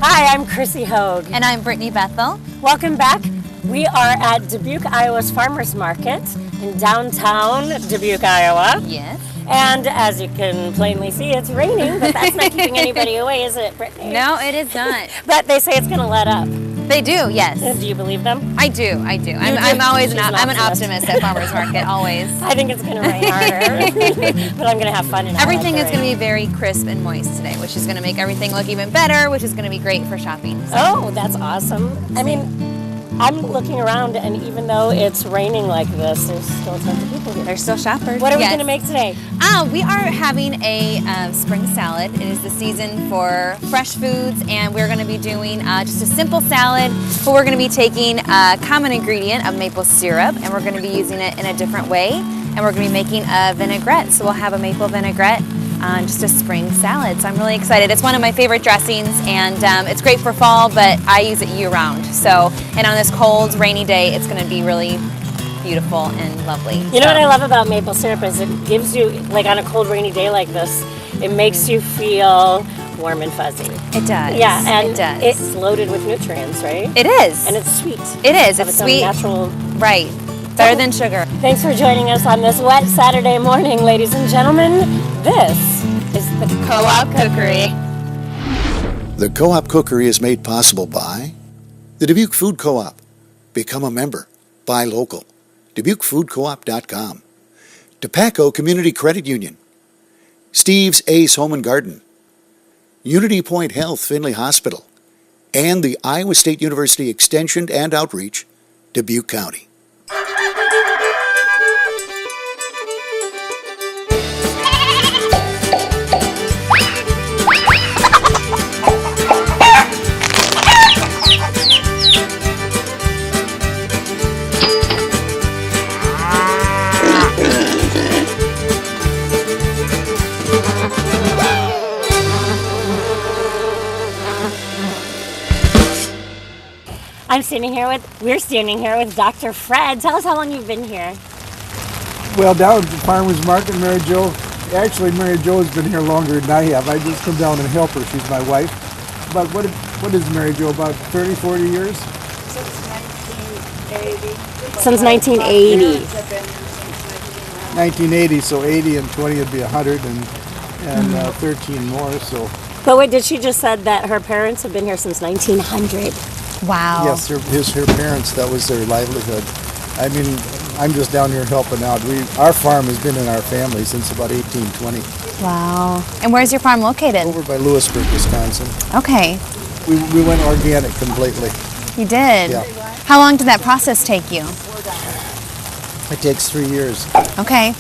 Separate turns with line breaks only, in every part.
Hi, I'm Chrissy Hogue.
And I'm Brittany Bethel.
Welcome back. We are at Dubuque, Iowa's Farmers Market in downtown Dubuque, Iowa.
Yes.
And as you can plainly see, it's raining, but that's not keeping anybody away, is it, Brittany?
No, it is not.
But they say it's going to let up.
They do, yes.
Do you believe them?
I do. I'm always I'm an optimist at Farmers Market, always.
I think it's going to rain harder, but I'm going to have fun.
Everything is going to be very crisp and moist today, which is going to make everything look even better, which is going to be great for shopping. So.
Oh, that's awesome. I mean, I'm looking around, and even though it's raining like this, there's still tons of people here.
There's still shoppers.
What are we going to make today?
We are having a spring salad. It is the season for fresh foods, and we're going to be doing just a simple salad, but we're going to be taking a common ingredient of maple syrup, and we're going to be using it in a different way, and we're going to be making a vinaigrette. So we'll have a maple vinaigrette on just a spring salad. So I'm really excited. It's one of my favorite dressings, and it's great for fall, but I use it year-round. So, and on this cold, rainy day, it's going to be really beautiful and lovely.
You know what I love about maple syrup is it gives you, like on a cold, rainy day like this, it makes you feel warm and fuzzy.
It does.
Yeah, and
it does.
It's loaded with nutrients, right?
It is.
And it's sweet.
It is.
It's
sweet.
Natural.
Right. Better than sugar.
Thanks for joining us on this wet Saturday morning, ladies and gentlemen. This is the Co-op Cookery.
The Co-op Cookery is made possible by the Dubuque Food Co-op. Become a member. Buy local. DubuqueFoodCoop.com. Dupaco Community Credit Union. Steve's Ace Home and Garden. Unity Point Health Finley Hospital. And the Iowa State University Extension and Outreach, Dubuque County.
We're standing here with Dr. Fred. Tell us how long you've been here.
Well, down at the Farmers Market, Mary Jo. Actually, Mary Jo's been here longer than I have. I just come down and help her. She's my wife. But what is Mary Jo, about 30, 40 years?
Since 1980.
1980, so 80 and 20 would be 100, and 13 more, so.
But wait, did she just said that her parents have been here since 1900?
Wow.
Yes, her parents, that was their livelihood. I mean, I'm just down here helping out. Our farm has been in our family since about 1820.
Wow. And where's your farm located?
Over by Lewisburg, Wisconsin.
Okay.
We went organic completely.
You did?
Yeah.
How long did that process take you?
It takes 3 years.
Okay.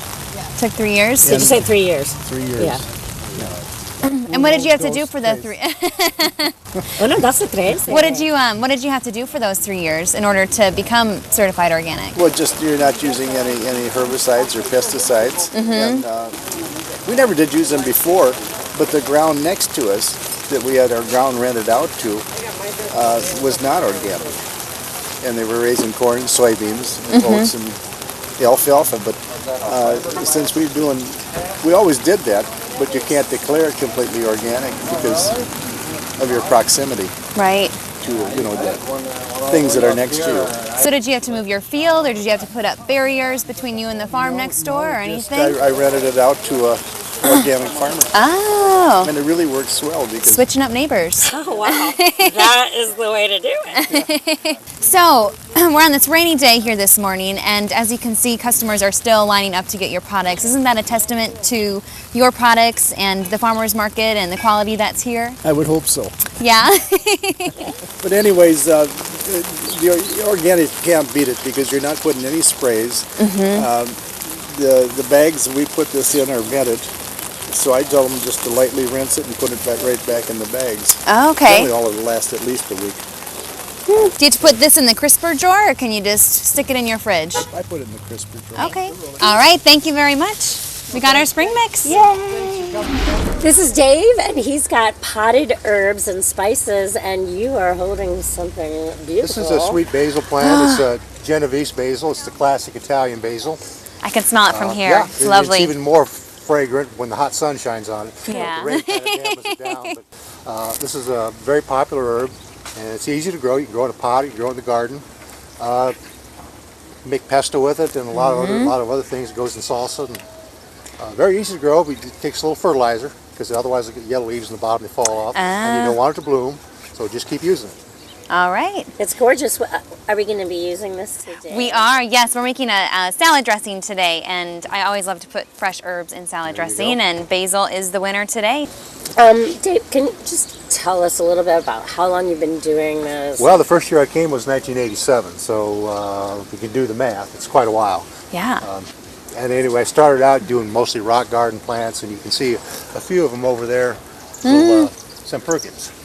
Took 3 years?
Did you say 3 years?
3 years.
Yeah.
And what did you have to do for the 3?
Oh no, that's the 3.
What did you have to do for those 3 years in order to become certified organic?
Well, just you're not using any herbicides or pesticides. Mm-hmm. And, we never did use them before, but the ground next to us that we had our ground rented out to was not organic, and they were raising corn, soybeans, and oats, and alfalfa. But since we always did that. But you can't declare it completely organic because of your proximity.
Right.
To the things that are next to you.
So did you have to move your field, or did you have to put up barriers between you and the farm next door, or anything?
I rented it out to a organic farmer.
Oh.
And it really works well because
switching up neighbors.
Oh wow, that is the way to do it.
Yeah. So we're on this rainy day here this morning, and as you can see, customers are still lining up to get your products. Isn't that a testament to your products and the farmers market and the quality that's here?
I would hope so.
Yeah.
But anyways, the organic can't beat it because you're not putting any sprays. Mm-hmm. The bags we put this in are vented. So I tell them just to lightly rinse it and put it right back in the bags.
Oh, okay.
Only all of it lasts at least a week.
Do you have to put this in the crisper drawer, or can you just stick it in your fridge?
I put it in the crisper drawer.
Okay. All right. Thank you very much. We got our spring mix.
Yay! This is Dave, and he's got potted herbs and spices, and you are holding something beautiful.
This is a sweet basil plant. It's a Genovese basil. It's the classic Italian basil.
I can smell it from here.
Yeah,
it's lovely.
It's even more fragrant when the hot sun shines on it.
Yeah.
The rain kind of dampens it down. But This is a very popular herb, and it's easy to grow. You can grow in a pot, you can grow in the garden. Make pesto with it, and a lot of other things. It goes in salsa. And, very easy to grow, but it takes a little fertilizer because otherwise it'll get yellow leaves in the bottom, they fall off, and you don't want it to bloom. So just keep using it.
All right.
It's gorgeous. Are we going to be using this today?
We are, yes. We're making a salad dressing today, and I always love to put fresh herbs in salad dressing, and basil is the winner today.
Dave, can you just tell us a little bit about how long you've been doing this?
Well, the first year I came was 1987, so if you can do the math, it's quite a while.
Yeah.
And anyway, I started out doing mostly rock garden plants, and you can see a few of them over there, little Semperkins.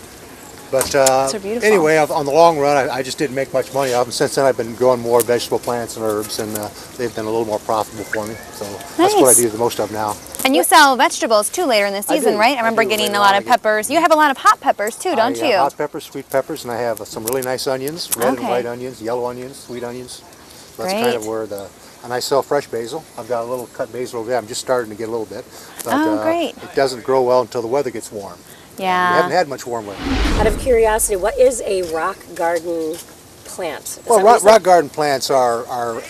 But
so beautiful.
Anyway, on the long run, I just didn't make much money off them. Since then, I've been growing more vegetable plants and herbs, and they've been a little more profitable for me. So that's what I do the most of now.
And you sell vegetables too later in the season, right? I remember getting a lot of peppers. You have a lot of hot peppers too, don't you?
I have hot peppers, sweet peppers, and I have some really nice onions, red and white onions, yellow onions, sweet onions. So that's kind of where and I sell fresh basil. I've got a little cut basil over there. I'm just starting to get a little bit. But,
great.
It doesn't grow well until the weather gets warm.
Yeah.
We haven't had much warm weather.
Out of curiosity, what is a rock garden plant?
Well, rock garden plants are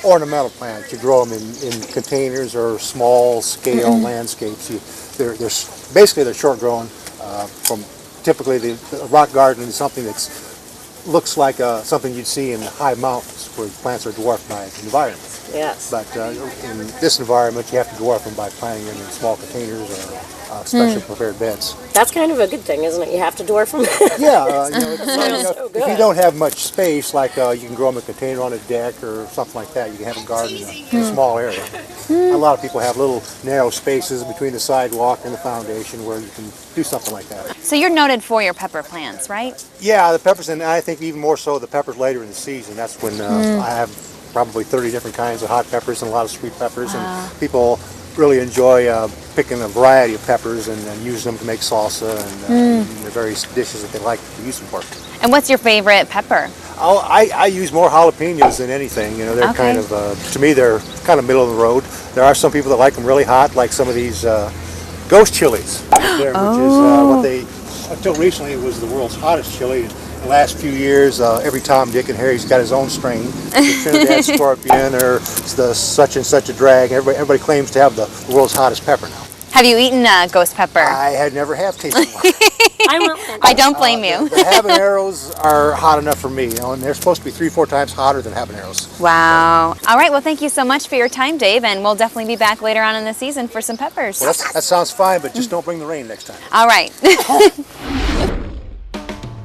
ornamental plants. You grow them in containers or small scale landscapes. They're basically they're short grown. From typically the rock garden is something that's looks like something you'd see in high mountains where plants are dwarfed by the environment.
Yes.
But in this environment, you have to dwarf them by planting them in small containers or specially prepared beds.
That's kind of a good thing, isn't it? You have to dwarf them.
Yeah,
So
if you don't have much space, like you can grow them in a container on a deck or something like that, you can have a garden in a small area. A lot of people have little narrow spaces between the sidewalk and the foundation where you can do something like that.
So you're noted for your pepper plants, right?
Yeah, the peppers, and I think even more so the peppers later in the season. That's when I have probably 30 different kinds of hot peppers and a lot of sweet peppers, and people really enjoy picking a variety of peppers and using them to make salsa and the various dishes that they like to use them for.
And what's your favorite pepper?
I use more jalapenos than anything. You know, they're kind of, to me, they're kind of middle of the road. There are some people that like them really hot, like some of these ghost chilies, right there, which is what they, until recently, it was the world's hottest chili. In the last few years, every Tom, Dick, and Harry's got his own strain. The Trinidad Scorpion or the such and such a drag. Everybody claims to have the world's hottest pepper now.
Have you eaten ghost pepper?
I had never have tasted one.
I don't blame you.
The habaneros are hot enough for me, you know, and they're supposed to be 3-4 times hotter than habaneros.
Wow. All right, well, thank you so much for your time, Dave, and we'll definitely be back later on in the season for some peppers.
Well, that sounds fine, but just don't bring the rain next time.
All right.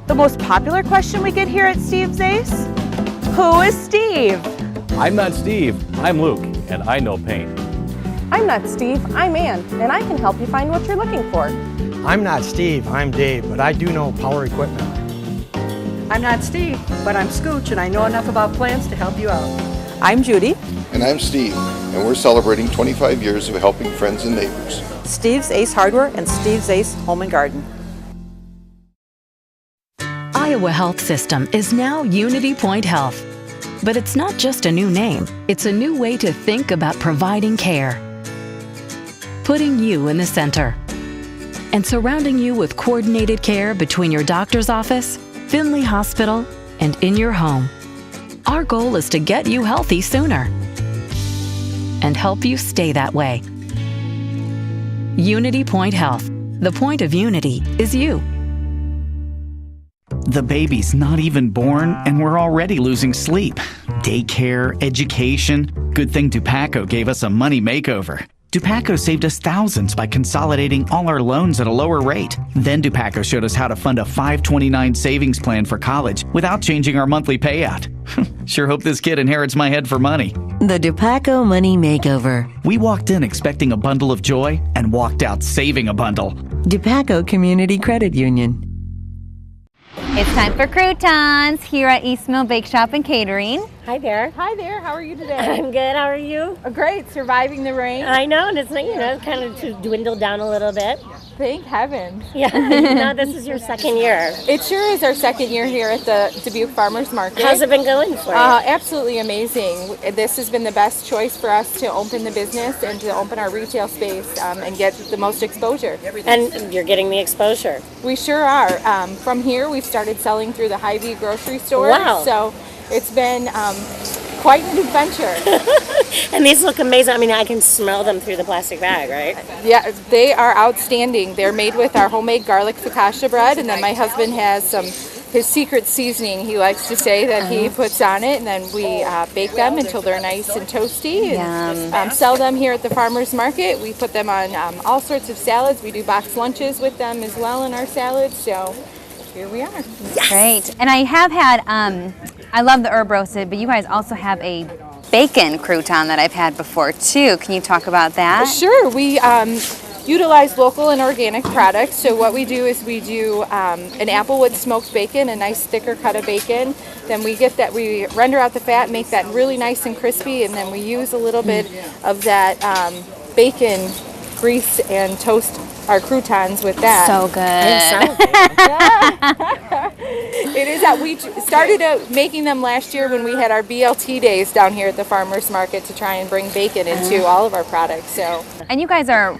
The most popular question we get here at Steve's Ace? Who is Steve?
I'm not Steve, I'm Luke, and I know paint.
I'm not Steve, I'm Ann, and I can help you find what you're looking for.
I'm not Steve, I'm Dave, but I do know power equipment.
I'm not Steve, but I'm Scooch, and I know enough about plants to help you out.
I'm Judy.
And I'm Steve, and we're celebrating 25 years of helping friends and neighbors.
Steve's Ace Hardware and Steve's Ace Home and Garden.
Iowa Health System is now Unity Point Health. But it's not just a new name, it's a new way to think about providing care. Putting you in the center. And surrounding you with coordinated care between your doctor's office, Finley Hospital, and in your home. Our goal is to get you healthy sooner and help you stay that way. Unity Point Health. The point of unity is you.
The baby's not even born, and we're already losing sleep. Daycare, education. Good thing Dubuque gave us a money makeover. Dubuque saved us thousands by consolidating all our loans at a lower rate. Then Dubuque showed us how to fund a 529 savings plan for college without changing our monthly payout. Sure hope this kid inherits my head for money.
The Dubuque Money Makeover.
We walked in expecting a bundle of joy and walked out saving a bundle.
Dubuque Community Credit Union.
It's time for croutons here at East Mill Bake Shop and Catering.
Hi there.
Hi there, how are you today?
I'm good. How are you?
Great, surviving the rain.
I know, and it's kind of to dwindle down a little bit.
Thank heaven.
Yeah, you know, this is your second year.
It sure is our second year here at the Dubuque Farmers Market.
How's it been going for you?
Absolutely amazing. This has been the best choice for us to open the business and to open our retail space and get the most exposure.
And you're getting the exposure.
We sure are. From here, we've started selling through the Hy-Vee grocery store.
Wow.
So it's been quite an adventure.
And these look amazing. I mean, I can smell them through the plastic bag, right?
Yeah, they are outstanding. They're made with our homemade garlic focaccia bread, and then my husband has his secret seasoning, he likes to say, that he puts on it, and then we bake them until they're nice and toasty and sell them here at the farmers market. We put them on all sorts of salads. We do boxed lunches with them as well in our salads, so here we are.
Yes. Great. And I have had, I love the herb roasted, but you guys also have a bacon crouton that I've had before too. Can you talk about that?
Sure. We utilize local and organic products. So what we do is we do an applewood smoked bacon, a nice thicker cut of bacon. Then we get that, we render out the fat, make that really nice and crispy, and then we use a little bit of that bacon grease and toast our croutons with that.
So good.
It is that we started out making them last year when we had our BLT days down here at the farmers market to try and bring bacon into all of our products. So.
And you guys are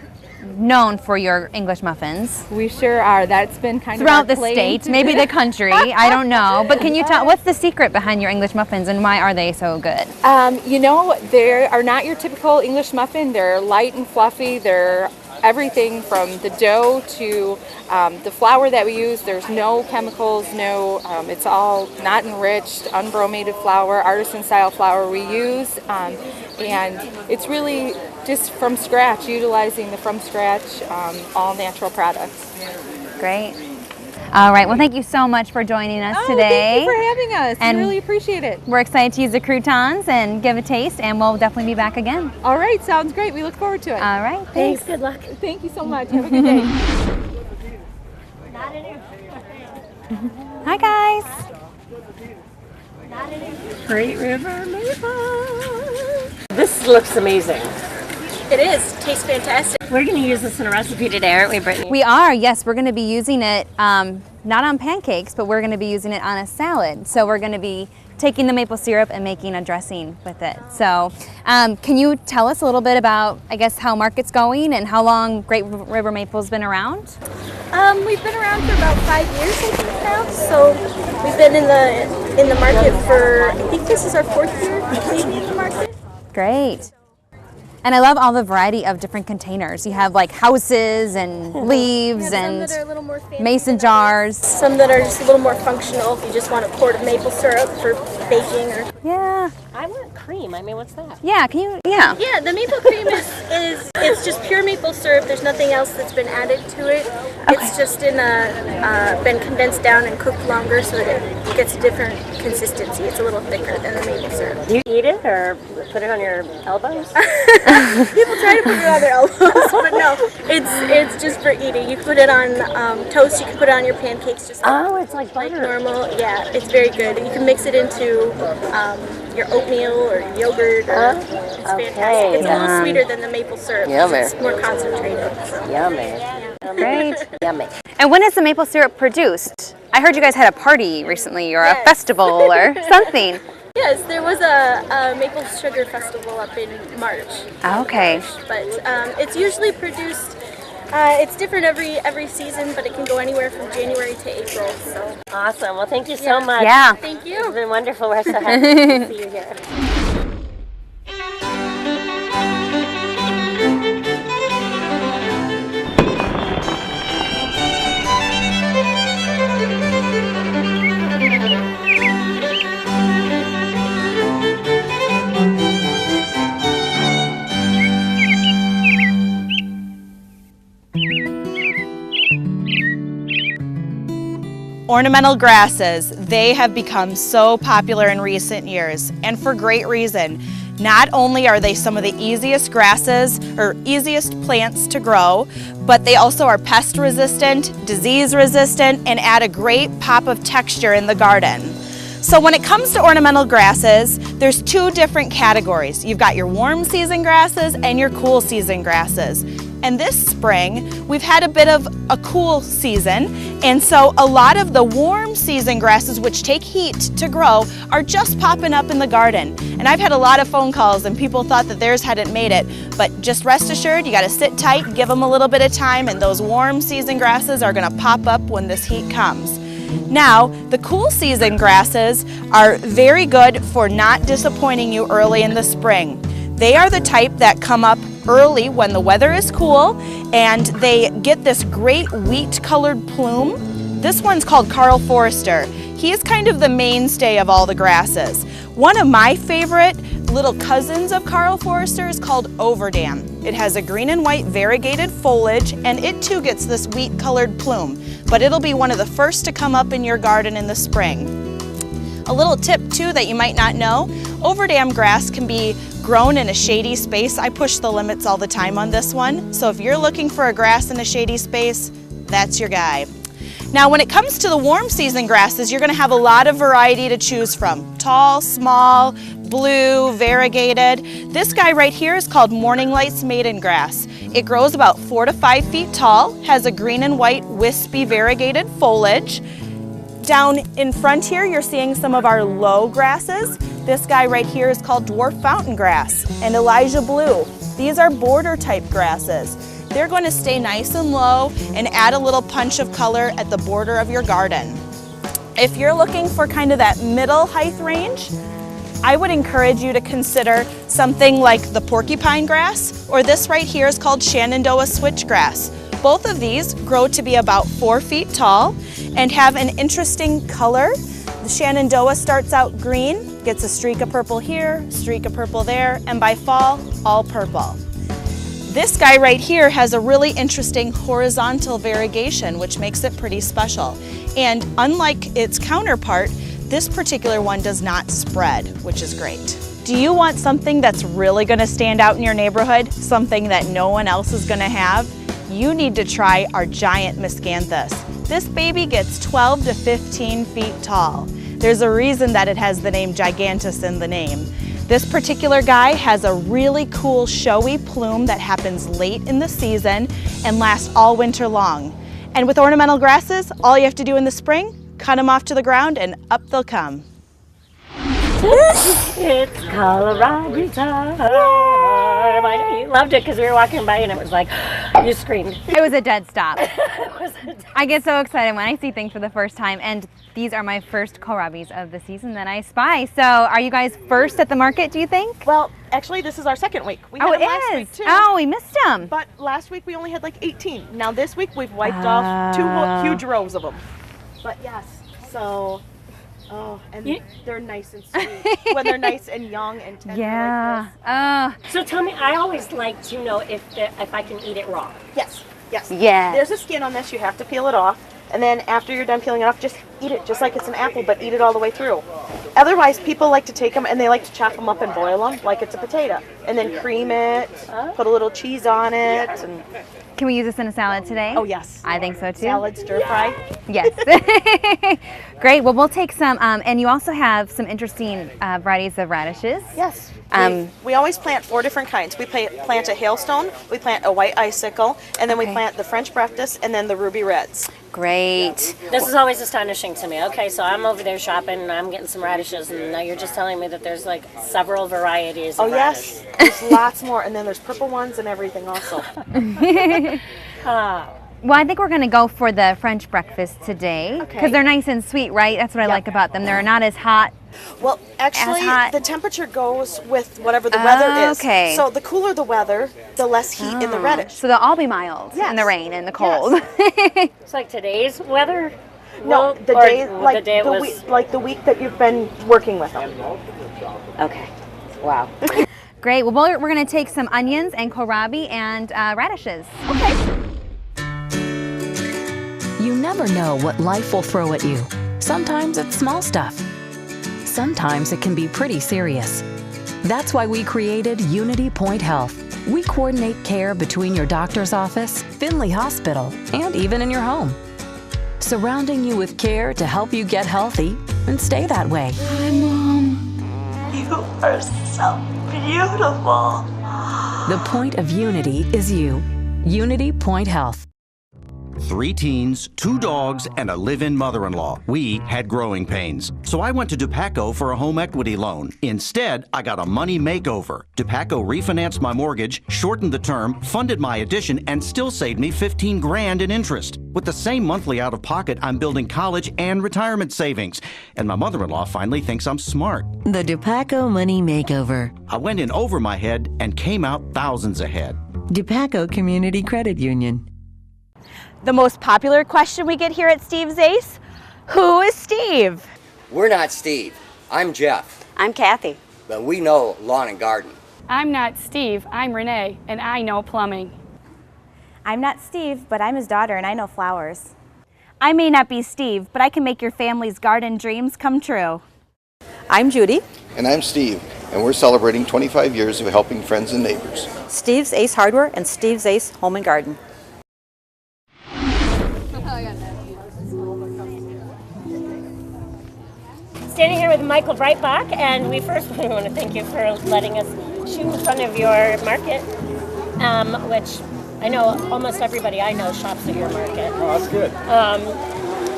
known for your English muffins.
We sure are. That's been kind
throughout
of
the state, maybe the country. I don't know. But can you tell, what's the secret behind your English muffins and why are they so good?
You know, they are not your typical English muffin. They're light and fluffy. They're everything from the dough to the flour that we use. There's no chemicals, it's all not enriched, unbromated flour, artisan style flour we use, and it's really just from scratch, utilizing the from scratch, all natural products.
Great. All right, well, thank you so much for joining us today.
Thank you for having us.
And
we really appreciate it.
We're excited to use the croutons and give a taste, and we'll definitely be back again.
All right, sounds great. We look forward to it.
All right,
thanks. Good luck.
Thank you so much. Have a good day.
Hi, guys.
Great River Maple. This looks amazing.
It is. Tastes fantastic.
We're going to use this in a recipe today, aren't we, Brittany?
We are, yes. We're going to be using it not on pancakes, but we're going to be using it on a salad. So we're going to be taking the maple syrup and making a dressing with it. So can you tell us a little bit about, I guess, how market's going and how long Great River Maple's been around?
We've been around for about 5 years, I think now. So we've been in the market for, I think this is our 4th year completing in the market.
Great. And I love all the variety of different containers. You have like houses and leaves and mason jars.
Some that are just a little more functional if you just want a quart of maple syrup for baking. Or
yeah.
I want cream. I mean, what's that?
Yeah, can you, yeah.
Yeah, the maple cream is it's just pure maple syrup. There's nothing else that's been added to it. It's just been condensed down and cooked longer so that it gets a different consistency. It's a little thicker than the maple syrup.
Do you eat it or put it on your elbows?
People try to put it on their elbows, but no, it's just for eating. You can put it on toast, you can put it on your pancakes, just
it's like butter.
Like normal. Yeah, it's very good. You can mix it into your oatmeal or yogurt. It's fantastic. It's a little sweeter than the maple syrup. It's more concentrated. So.
Yummy.
Great.
Yummy.
And when is the maple syrup produced? I heard you guys had a party recently or a festival or something.
Yes, there was a maple sugar festival up in March.
Okay.
But it's usually produced. It's different every season, but it can go anywhere from January to April. So
awesome. Well, thank you so much.
Yeah.
Thank you.
It's been wonderful. We're so happy to see you here.
Ornamental grasses, they have become so popular in recent years, and for great reason. Not only are they some of the easiest grasses or easiest plants to grow, but they also are pest resistant, disease resistant, and add a great pop of texture in the garden. So when it comes to ornamental grasses, there's 2 different categories. You've got your warm season grasses and your cool season grasses. And this spring, we've had a bit of a cool season, and so a lot of the warm season grasses, which take heat to grow, are just popping up in the garden. And I've had a lot of phone calls and people thought that theirs hadn't made it, but just rest assured, you gotta sit tight, give them a little bit of time, and those warm season grasses are gonna pop up when this heat comes. Now, the cool season grasses are very good for not disappointing you early in the spring. They are the type that come up early when the weather is cool, and they get this great wheat-colored plume. This one's called Carl Forrester. He is kind of the mainstay of all the grasses. One of my favorite little cousins of Carl Forrester is called Overdam. It has a green and white variegated foliage, and it too gets this wheat-colored plume, but it'll be one of the first to come up in your garden in the spring. A little tip too that you might not know, Overdam grass can be grown in a shady space. I push the limits all the time on this one. So if you're looking for a grass in a shady space, that's your guy. Now when it comes to the warm season grasses, you're gonna have a lot of variety to choose from. Tall, small, blue, variegated. This guy right here is called Morning Light's Maiden Grass. It grows about 4 to 5 feet tall, has a green and white wispy variegated foliage. Down in front here, you're seeing some of our low grasses. This guy right here is called Dwarf Fountain Grass and Elijah Blue. These are border type grasses. They're going to stay nice and low and add a little punch of color at the border of your garden. If you're looking for kind of that middle height range, I would encourage you to consider something like the porcupine grass, or this right here is called Shenandoah switchgrass. Both of these grow to be about 4 feet tall and have an interesting color. The Shenandoah starts out green, gets a streak of purple here, streak of purple there, and by fall, all purple. This guy right here has a really interesting horizontal variegation, which makes it pretty special. And unlike its counterpart, this particular one does not spread, which is great. Do you want something that's really gonna stand out in your neighborhood, something that no one else is gonna have? You need to try our giant miscanthus. This baby gets 12 to 15 feet tall. There's a reason that it has the name Gigantus in the name. This particular guy has a really cool showy plume that happens late in the season and lasts all winter long. And with ornamental grasses, all you have to do in the spring, cut them off to the ground and up they'll come.
It's Colorado time. I know you loved it because we were walking by and it was like, you screamed.
It was a dead stop. I get so excited when I see things for the first time, and these are my first kohlrabis of the season that I spy. So are you guys first at the market, do you think?
Well, actually this is our second week. We had them last week too.
Oh, we missed them.
But last week we only had like 18. Now this week we've wiped off 2 huge rows of them. But yes, so... Oh, and they're nice and sweet when they're nice and young and tender like this.
So tell me, I always like to know if I can eat it raw.
Yes, yes.
Yeah.
There's a skin on this, you have to peel it off. And then after you're done peeling it off, just eat it just like it's an apple, but eat it all the way through. Otherwise, people like to take them and they like to chop them up and boil them like it's a potato. And then cream it, put a little cheese on it. And
can we use this in a salad today?
Oh, yes.
I think so too.
Salad, stir fry.
Yes. Great. Well, we'll take some, and you also have some interesting varieties of radishes.
Yes. We always plant 4 different kinds. We plant a hailstone, we plant a white icicle, and then we plant the French breakfast, and then the ruby reds.
Great.
This is always astonishing to me. Okay, so I'm over there shopping and I'm getting some radishes, and now you're just telling me that there's like several varieties of radish.
Yes. There's lots more, and then there's purple ones and everything also.
Well, I think we're going to go for the French breakfast today because they're nice and sweet, right? That's what I like about them. They're not as hot.
Well, actually, the temperature goes with whatever the weather is.
Okay.
So the cooler the weather, the less heat in the reddish.
So they'll all be mild in the rain and the cold.
It's like today's weather?
No, the week that you've been working with them.
Okay. Wow.
Great. Well, we're going to take some onions and kohlrabi and radishes.
Okay.
You never know what life will throw at you. Sometimes it's small stuff. Sometimes it can be pretty serious. That's why we created Unity Point Health. We coordinate care between your doctor's office, Finley Hospital, and even in your home. Surrounding you with care to help you get healthy and stay that way.
Hi, Mom. You are so beautiful.
The point of Unity is you. Unity Point Health.
3 teens, 2 dogs, and a live-in mother-in-law. We had growing pains. So I went to Dupaco for a home equity loan. Instead, I got a money makeover. Dupaco refinanced my mortgage, shortened the term, funded my addition, and still saved me $15,000 in interest. With the same monthly out-of-pocket, I'm building college and retirement savings. And my mother-in-law finally thinks I'm smart.
The Dupaco Money Makeover.
I went in over my head and came out thousands ahead.
Dupaco Community Credit Union.
The most popular question we get here at Steve's Ace, who is Steve?
We're not Steve. I'm Jeff.
I'm Kathy.
But we know lawn and garden.
I'm not Steve. I'm Renee, and I know plumbing.
I'm not Steve, but I'm his daughter, and I know flowers. I may not be Steve, but I can make your family's garden dreams come true.
I'm Judy.
And I'm Steve, and we're celebrating 25 years of helping friends and neighbors.
Steve's Ace Hardware and Steve's Ace Home and Garden.
Standing here with Michael Breitbach, and we first want to thank you for letting us shoot in front of your market, which I know almost everybody I know shops at your market.
Oh, that's good.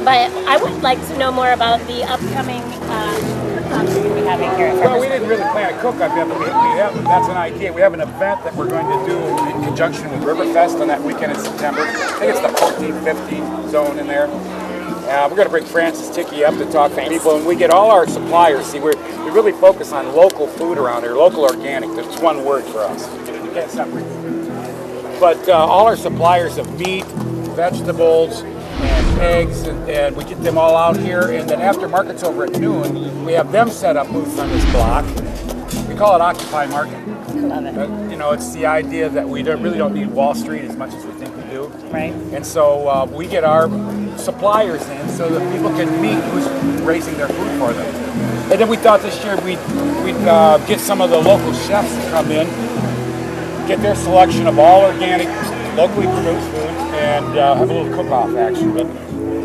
But I would like to know more about the upcoming cook-offs you're going to be having here at
Well, we didn't really plan a cook-up yet, but that's an idea. We have an event that we're going to do in conjunction with Riverfest on that weekend in September. I think it's the 14-15 zone in there. We're going to bring Francis Ticky up to talk to people, and we get all our suppliers. See, we really focus on local food around here, local organic. There's one word for us. You can't separate. But all our suppliers of meat, vegetables, and eggs, and we get them all out here. And then after market's over at noon, we have them set up booths on this block. We call it Occupy Market.
Love it.
You know, it's the idea that we really don't need Wall Street as much as we think we do.
Right.
And so we get our suppliers in so that people can meet who's raising their food for them. And then we thought this year we'd get some of the local chefs to come in, get their selection of all organic, locally produced foods, and have a little cook-off action. But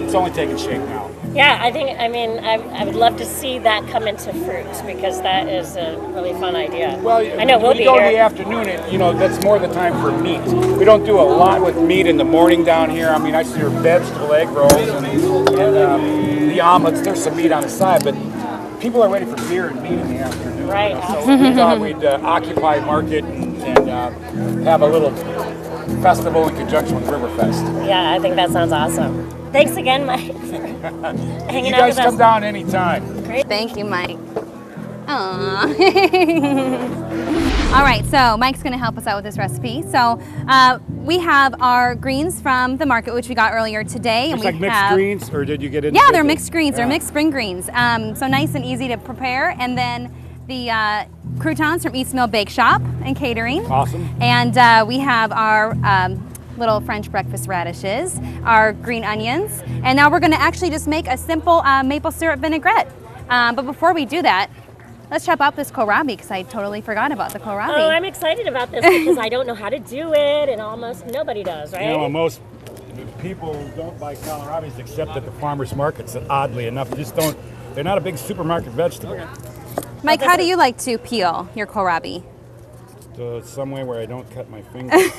it's only taking shape now.
Yeah, I would love to see that come into fruit, because that is a really fun idea.
Well,
I know we'll be
go
here.
in the afternoon, that's more the time for meat. We don't do a lot with meat in the morning down here. I mean, I serve vegetable egg rolls and the omelets. There's some meat on the side, but people are ready for beer and meat in the afternoon.
Right.
So we thought we'd occupy market and have a little festival in conjunction with Riverfest.
Yeah, I think that sounds awesome. Thanks again, Mike, for hanging out with us.
You guys come down anytime.
Great. Thank you, Mike. Aww. All right, so Mike's gonna help us out with this recipe. So we have our greens from the market, which we got earlier today.
It's
and
like
we
mixed
have,
greens, or did you get it?
Yeah, they're mixed greens. They're mixed spring greens. So nice and easy to prepare. And then the croutons from East Mill Bake Shop and Catering.
Awesome.
And we have our little French breakfast radishes, our green onions, and now we're going to actually just make a simple maple syrup vinaigrette. But before we do that, let's chop up this kohlrabi, because I totally forgot about the kohlrabi.
Oh, I'm excited about this because I don't know how to do it, and almost nobody does, right?
You know, most people don't buy kohlrabis except at the farmers markets, and oddly enough, they're not a big supermarket vegetable.
Mike, how do you like to peel your kohlrabi?
Some way where I don't cut my fingers.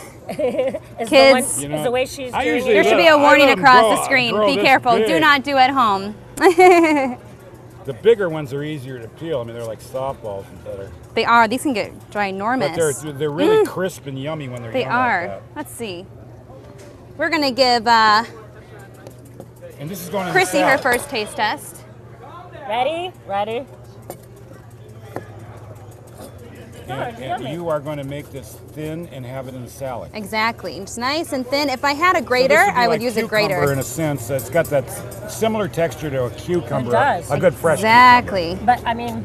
Kids,
is the way she's doing it.
There should be a warning across the screen. Be careful. Do not do at home.
The bigger ones are easier to peel. I mean, they're like softballs and better.
They are. These can get ginormous.
But they're really crisp and yummy when they're
They
done
are.
like that.
Let's see. We're going to give
And this is going in
Chrissy
the
her
salad.
first taste test.
Ready? Ready?
And you are going to make this thin and have it in the salad.
Exactly. It's nice and thin. If I had a grater,
So this would be
I would
like
use a
cucumber
grater.
in a sense. It's got that similar texture to a cucumber.
It does.
A good fresh
Exactly.
But I mean,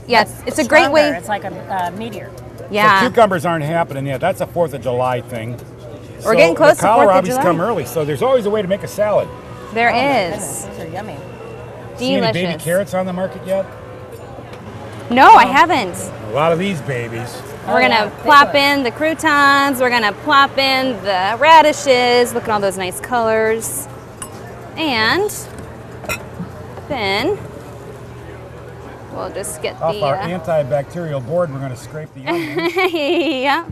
yes, it's a great way.
It's like a meteor.
Yeah.
So cucumbers aren't happening yet. That's a 4th of July thing.
We're getting close to 4th of
kohlrabis
July.
come early, so there's always a way to make a salad.
There
Goodness,
is.
those are yummy.
See any baby
Delicious.
carrots on the market yet?
No, I haven't.
A lot of these babies.
We're gonna plop in the croutons. We're gonna plop in the radishes. Look at all those nice colors. And then we'll just get
Off
the
our antibacterial board, we're going to scrape the onions.
yeah.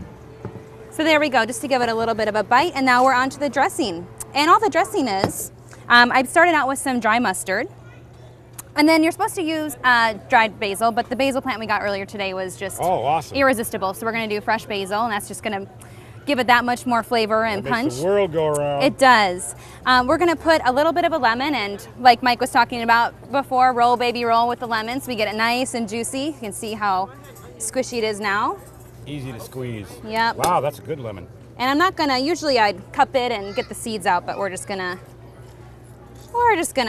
So there we go, just to give it a little bit of a bite. And now we're on to the dressing. And all the dressing is, I started out with some dry mustard. And then you're supposed to use dried basil, but the basil plant we got earlier today was just irresistible. So we're gonna do fresh basil, and that's just gonna give it that much more flavor and punch.
Makes the world go around.
It does. We're gonna put a little bit of a lemon, and like Mike was talking about before, roll baby roll with the lemon so we get it nice and juicy. You can see how squishy it is now.
Easy to squeeze.
Yep.
Wow, that's a good lemon.
And I'm not gonna, usually I'd cup it and get the seeds out, but we're just gonna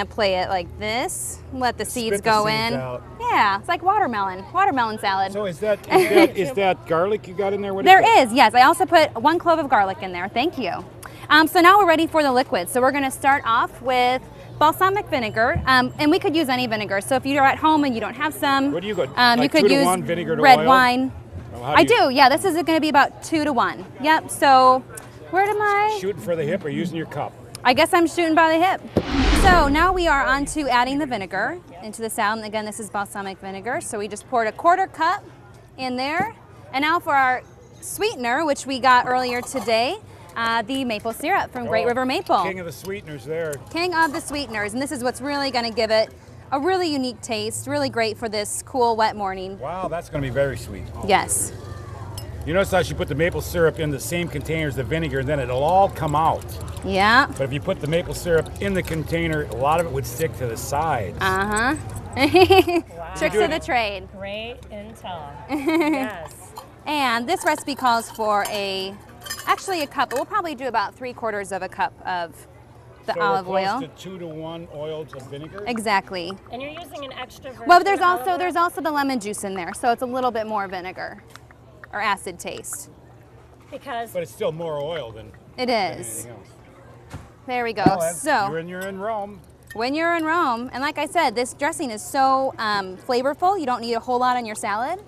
play it like this. Let the seeds go in.
Out.
Yeah, it's like watermelon salad.
So is that garlic you got in there?
There is, yes. I also put 1 clove of garlic in there. Thank you. So now we're ready for the liquid. So we're gonna start off with balsamic vinegar, and we could use any vinegar. So if you're at home and you don't have some,
what do you go?
You could use red wine. I do, yeah. This is gonna be about 2 to 1. Yep. So where am I?
Shooting for the hip or using your cup?
I guess I'm shooting by the hip. So now we are on to adding the vinegar into the salad. And again, this is balsamic vinegar. So we just poured a 1/4 cup in there. And now for our sweetener, which we got earlier today, the maple syrup from Great River Maple.
King of the sweeteners there.
King of the sweeteners. And this is what's really gonna give it a really unique taste, really great for this cool, wet morning.
Wow, that's gonna be very sweet.
Yes.
You notice how she put the maple syrup in the same container as the vinegar, and then it'll all come out.
Yeah.
But if you put the maple syrup in the container, a lot of it would stick to the sides.
Wow. Tricks of the trade.
Great intel. Yes.
And this recipe calls for actually a cup. We'll probably do about 3/4 of a cup of the olive oil.
So we're close to 2 to 1 oils of vinegar?
Exactly.
And you're using an extra version.
Well, there's also the lemon juice in there, so it's a little bit more vinegar or acid taste.
But
it's still more oil than
it is.
Anything else.
There we go.
Well,
so
you're in Rome.
When you're in Rome, and like I said, this dressing is so flavorful. You don't need a whole lot on your salad,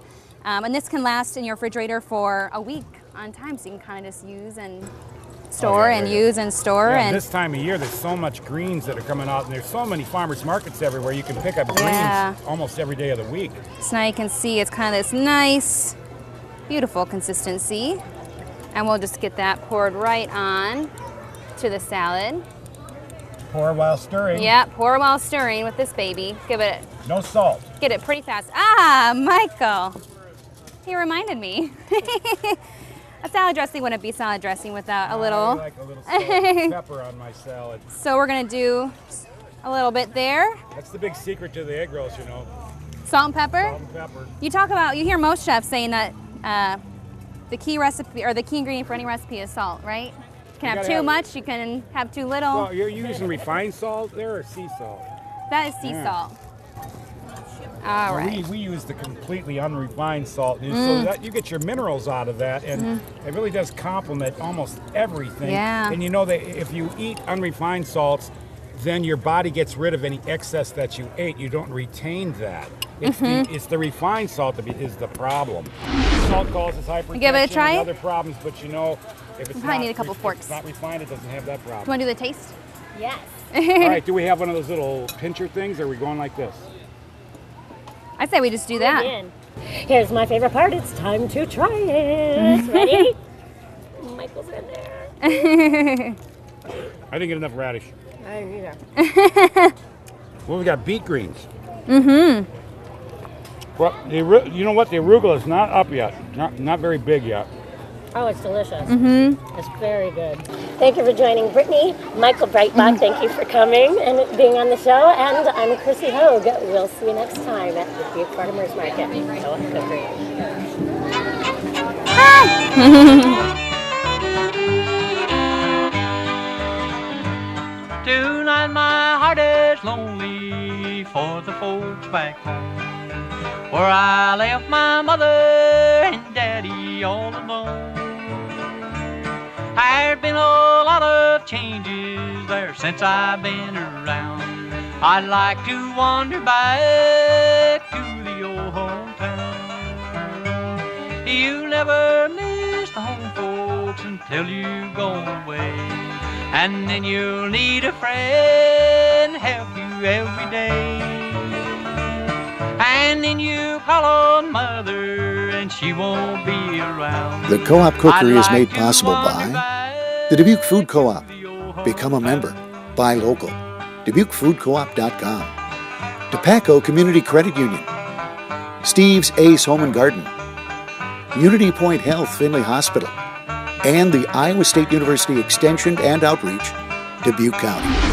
and this can last in your refrigerator for a week on time. So you can kind of just use and store use and store.
Yeah,
and
this time of year, there's so much greens that are coming out, and there's so many farmers markets everywhere. You can pick up greens almost every day of the week.
So now you can see it's kind of this nice, beautiful consistency, and we'll just get that poured right on to the salad.
Pour while stirring.
Yeah, pour while stirring with this baby. Give it.
No salt.
Get it pretty fast. Ah, Michael. He reminded me. A salad dressing wouldn't be salad dressing without a little.
I like a little salt and pepper on my salad.
So we're gonna do a little bit there.
That's the big secret to the egg rolls, you know.
Salt and pepper.
Salt and pepper.
You hear most chefs saying that the key recipe or the key ingredient for any recipe is salt, right? You can have too much, you can have too little.
Well, you're using refined salt there or sea salt?
That is sea salt. All right.
We use the completely unrefined salt, so that you get your minerals out of that, and it really does complement almost everything.
Yeah.
And you know that if you eat unrefined salts, then your body gets rid of any excess that you ate. You don't retain that. It's the refined salt that is the problem. Salt causes hypertension
Give it a try?
and other problems, but you know, if it's
probably need a couple forks.
If it's not refined, it doesn't have that problem.
Do you want to do the taste?
Yes.
All right, do we have one of those little pincher things, or are we going like this?
I say we just do that.
Here's my favorite part. It's time to try it. Ready? Michael's in there.
I didn't get enough radish.
I didn't either.
Well, we got beet greens.
Mm-hmm.
Well, you know what? The arugula is not up yet. Not very big yet.
Oh, it's delicious.
Mm-hmm.
It's very good. Thank you for joining Brittany, Michael Breitbach. Thank you for coming and being on the show. And I'm Chrissy Hogue. We'll see you next time at the Dubuque Farmers Market. Co-op Cookery.
Tonight my heart is lonely for the folks back home, where I left my mother and daddy all alone. There's been a lot of changes there since I've been around. I'd like to wander back to the old hometown. You never miss the home folks until you go away, and then you'll need a friend to help you every day. And then you call on mother and she won't be around.
The Co-op Cookery is
I'd
made
like to
possible
wander
by the Dubuque Food Co-op. Become a member. Buy local. DubuqueFoodCoop.com. Dupaco Community Credit Union. Steve's Ace Home and Garden. Unity Point Health Finley Hospital. And the Iowa State University Extension and Outreach, Dubuque County.